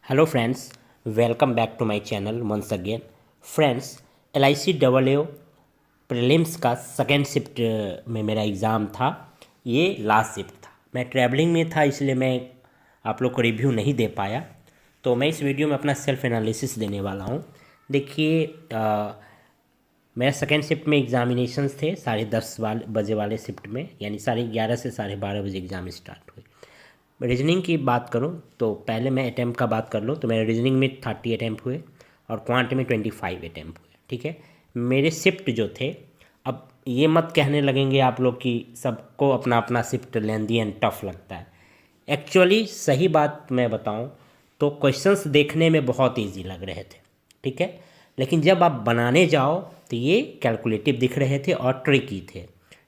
Hello friends, welcome back to my channel once again. Friends, LIC AA prelims का second shift में मेरा exam था। ये last shift था। मैं ट्रैवलिंग में था, इसलिए मैं आप लोग को रिव्यू नहीं दे पाया। तो मैं इस वीडियो में अपना सेल्फ एनालिसिस देने वाला हूँ। देखिए, मेरा सेकेंड शिफ्ट में एग्जामिनेशंस थे 10:30 बजे वाले शिफ्ट में, यानी 11:30 से 12:30 बजे एग्ज़ाम स्टार्ट हुए। रीजनिंग की बात करूं तो पहले मैं अटैम्प्ट का बात कर लूँ तो मेरे रीजनिंग में 30 अटैम्प्ट हुए और क्वांट में 25 अटैम्प्ट हुए। ठीक है, मेरे शिफ्ट जो थे, अब ये मत कहने लगेंगे आप लोग कि सबको अपना अपना शिफ्ट लेंदी एंड टफ लगता है। एक्चुअली सही बात मैं बताऊं तो क्वेश्चंस देखने में बहुत इजी लग रहे थे। ठीक है, लेकिन जब आप बनाने जाओ तो ये कैलकुलेटिव दिख रहे थे और ट्रिकी थे।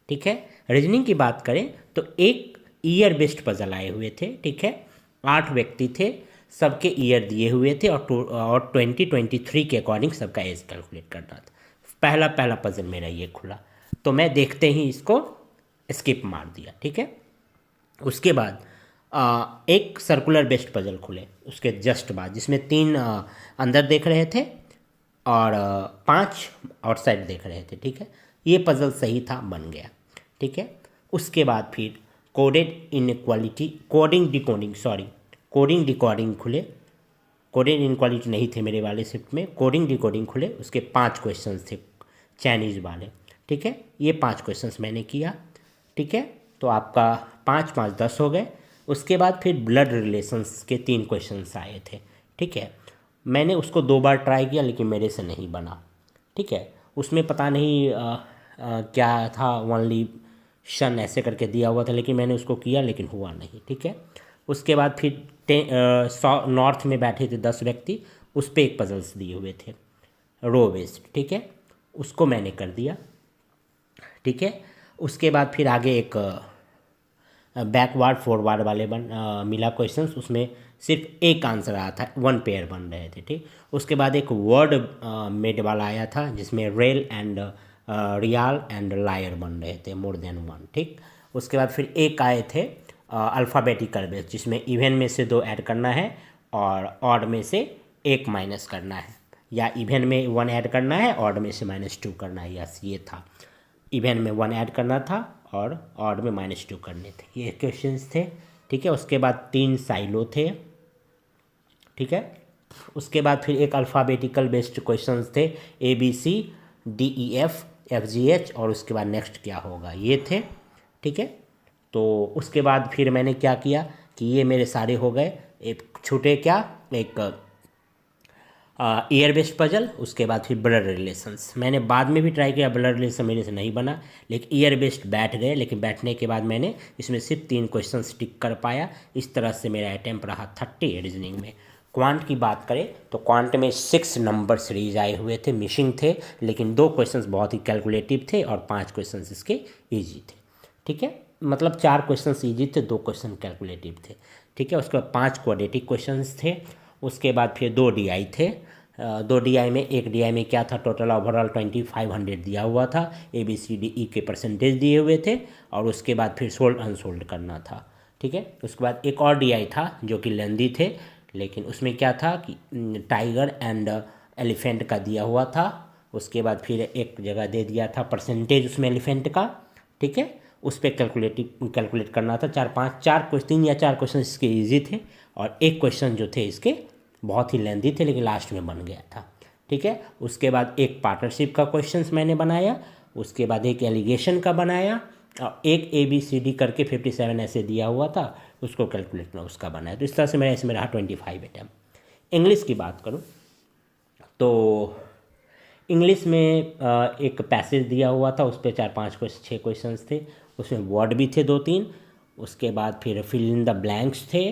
ठीक है, रीजनिंग की बात करें तो एक ईयर बेस्ड पजल आए हुए थे। ठीक है, 8 व्यक्ति थे, सबके ईयर दिए हुए थे और 2023 के अकॉर्डिंग सबका एज कैलकुलेट करना था। पहला पहला पजल मेरा ये खुला तो मैं देखते ही इसको स्किप मार दिया। ठीक है, उसके बाद एक सर्कुलर बेस्ड पजल खुले उसके जस्ट बाद, जिसमें 3 अंदर देख रहे थे और 5 आउटसाइड देख रहे थे। ठीक है, ये पजल सही था, बन गया। ठीक है, उसके बाद फिर कोडिंग डिकोडिंग खुले। कोडेड इनक्वालिटी नहीं थे मेरे वाले शिफ्ट में, कोडिंग डिकोडिंग खुले। उसके 5 क्वेश्चंस थे चाइनीज़ वाले। ठीक है, ये 5 क्वेश्चंस मैंने किया। ठीक है, तो आपका 5 5 10 हो गए। उसके बाद फिर ब्लड रिलेशंस के 3 क्वेश्चंस आए थे। ठीक है, मैंने उसको 2 बार ट्राई किया लेकिन मेरे से नहीं बना। ठीक है, उसमें पता नहीं क्या था, ओनली शन ऐसे करके दिया हुआ था, लेकिन मैंने उसको किया लेकिन हुआ नहीं। ठीक है, उसके बाद फिर नॉर्थ में बैठे थे 10 व्यक्ति, उस पर एक पजल्स दिए हुए थे रो बेस्ड। ठीक है, उसको मैंने कर दिया। ठीक है, उसके बाद फिर आगे एक बैकवर्ड फॉरवर्ड वाले मिला क्वेश्चंस, उसमें सिर्फ एक आंसर आया था, 1 पेयर बन रहे थे। ठीक, उसके बाद एक वर्ड मेड वाला आया था जिसमें rail and real and liar बन रहे थे, मोर देन 1। ठीक, उसके बाद फिर एक आए थे अल्फ़ाबेटिकल बेस, जिसमें इवन में से 2 ऐड करना है और ऑड में से 1 माइनस करना है, या इवन में 1 ऐड करना है, ऑड में से -2 करना है। यस, ये था, इवन में 1 ऐड करना था और ऑड में -2 करने थे। ये क्वेश्चंस थे। ठीक है, उसके बाद 3 साइलो थे। ठीक है, उसके बाद फिर एक अल्फ़ाबेटिकल बेस्ड क्वेश्चंस थे, ABCDEF FGH, और उसके बाद नेक्स्ट क्या होगा, ये थे। ठीक है, तो उसके बाद फिर मैंने क्या किया कि ये मेरे सारे हो गए। एक छूटे क्या, एक ईयर बेस्ड पजल, उसके बाद फिर ब्लड रिलेशंस। मैंने बाद में भी ट्राई किया, ब्लड रिलेशन मेरे से नहीं बना, लेकिन ईयर बेस्ड बैठ गए। लेकिन बैठने के बाद मैंने इसमें सिर्फ 3 क्वेश्चन टिक कर पाया। इस तरह से मेरा अटैम्प्ट रहा 30 रीजनिंग में। क्वांट की बात करें तो क्वांट में 6 नंबर सीरीज आए हुए थे, मिसिंग थे, लेकिन 2 क्वेश्चंस बहुत ही कैलकुलेटिव थे और 5 क्वेश्चंस इसके ईजी थे। ठीक है, मतलब 4 क्वेश्चंस ईजी थे, 2 क्वेश्चन कैलकुलेटिव थे। ठीक है, उसके बाद 5 क्वाड्रेटिक क्वेश्चंस थे। उसके बाद फिर 2 DI थे। 2 DI में, एक DI में क्या था, टोटल ओवरऑल 2500 दिया हुआ था, ABCDE के परसेंटेज दिए हुए थे, और उसके बाद फिर सोल्ड अनसोल्ड करना था। ठीक है, उसके बाद एक और DI था जो कि लेंदी थे, लेकिन उसमें क्या था कि टाइगर एंड एलिफेंट का दिया हुआ था। उसके बाद फिर एक जगह दे दिया था परसेंटेज उसमें एलिफेंट का। ठीक है, उस पर कैलकुलेट करना था। 3 या 4 क्वेश्चन इसके ईजी थे और एक क्वेश्चन जो थे इसके बहुत ही लेंदी थे, लेकिन लास्ट में बन गया था। ठीक है, उसके बाद एक पार्टनरशिप का क्वेश्चंस मैंने बनाया, उसके बाद एक एलिगेशन का बनाया, और एक ABCD करके 57 ऐसे दिया हुआ था, उसको कैलकुलेट करना, उसका बनाया। तो इस तरह से मेरा इसमें रहा 25 अटैम्प्ट। इंग्लिश की बात करूँ तो इंग्लिश में एक पैसेज दिया हुआ था, उस पर 6 क्वेश्चंस थे, उसमें वर्ड भी थे 2-3। उसके बाद फिर फिल इन द ब्लैंक्स थे,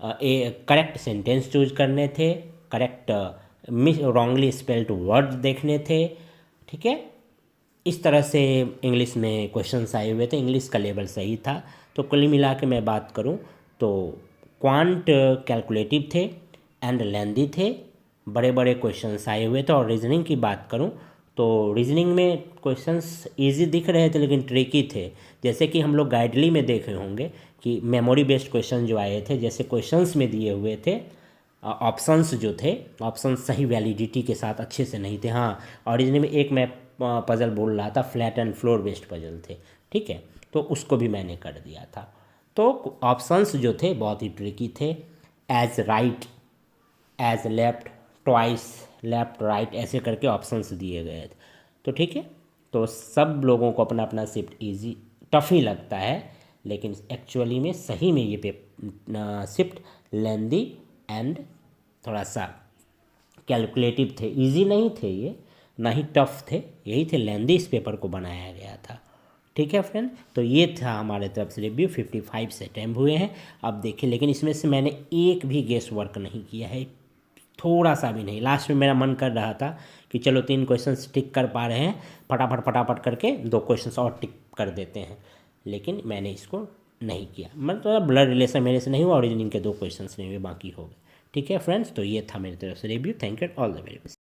करेक्ट सेंटेंस चूज करने थे, करेक्ट रॉन्गली स्पेल्ड वर्ड देखने थे। ठीक है, इस तरह से इंग्लिश में क्वेश्चंस आए हुए थे। इंग्लिश का लेवल सही था। तो कुल मिला के मैं बात करूं तो क्वांट कैलकुलेटिव थे एंड लेंदी थे, बड़े बड़े क्वेश्चंस आए हुए थे। और रीजनिंग की बात करूं तो रीजनिंग में क्वेश्चंस इजी दिख रहे थे लेकिन ट्रिकी थे। जैसे कि हम लोग गाइडली में देखे होंगे कि मेमोरी बेस्ड क्वेश्चन जो आए थे, जैसे क्वेश्चंस में दिए हुए थे ऑप्शंस जो थे, ऑप्शंस सही वैलिडिटी के साथ अच्छे से नहीं थे। हाँ, ओरिजिनल में एक मैं पज़ल बोल रहा था, flat and floor based puzzle थे, ठीक है, तो उसको भी मैंने कर दिया था। तो ऑप्शंस जो थे बहुत ही ट्रिकी थे। As right, as left, twice, left right, ऐसे करके ऑप्शंस दिए गए थे। तो ठीक है, तो सब लोगों को अपना अपना शिफ्ट इजी टफ ही लगता है, लेकिन एक्चुअली में सही में ये शिफ्ट लेंदी एंड थोड़ा सा कैलकुलेटिव थे, इजी नहीं थे ये, ना ही टफ थे, यही थे, लेंदी इस पेपर को बनाया गया था। ठीक है फ्रेंड, तो ये था हमारे तरफ से रिव्यू। 55 से अटैम्प्ट हुए हैं। अब देखिए, लेकिन इसमें से मैंने एक भी गेस वर्क नहीं किया है, थोड़ा सा भी नहीं। लास्ट में मेरा मन कर रहा था कि चलो 3 क्वेश्चंस टिक कर पा रहे हैं, फटाफट फटाफट करके 2 क्वेश्चंस और टिक कर देते हैं, लेकिन मैंने इसको नहीं किया। मतलब ब्लड रिलेशन मेरे से नहीं हुआ, ओरिजिनिंग के 2 क्वेश्चंस नहीं हुए, बाकी हो गए। ठीक है फ्रेंड्स, तो ये था मेरी तरफ से review. Thank you, all the very best.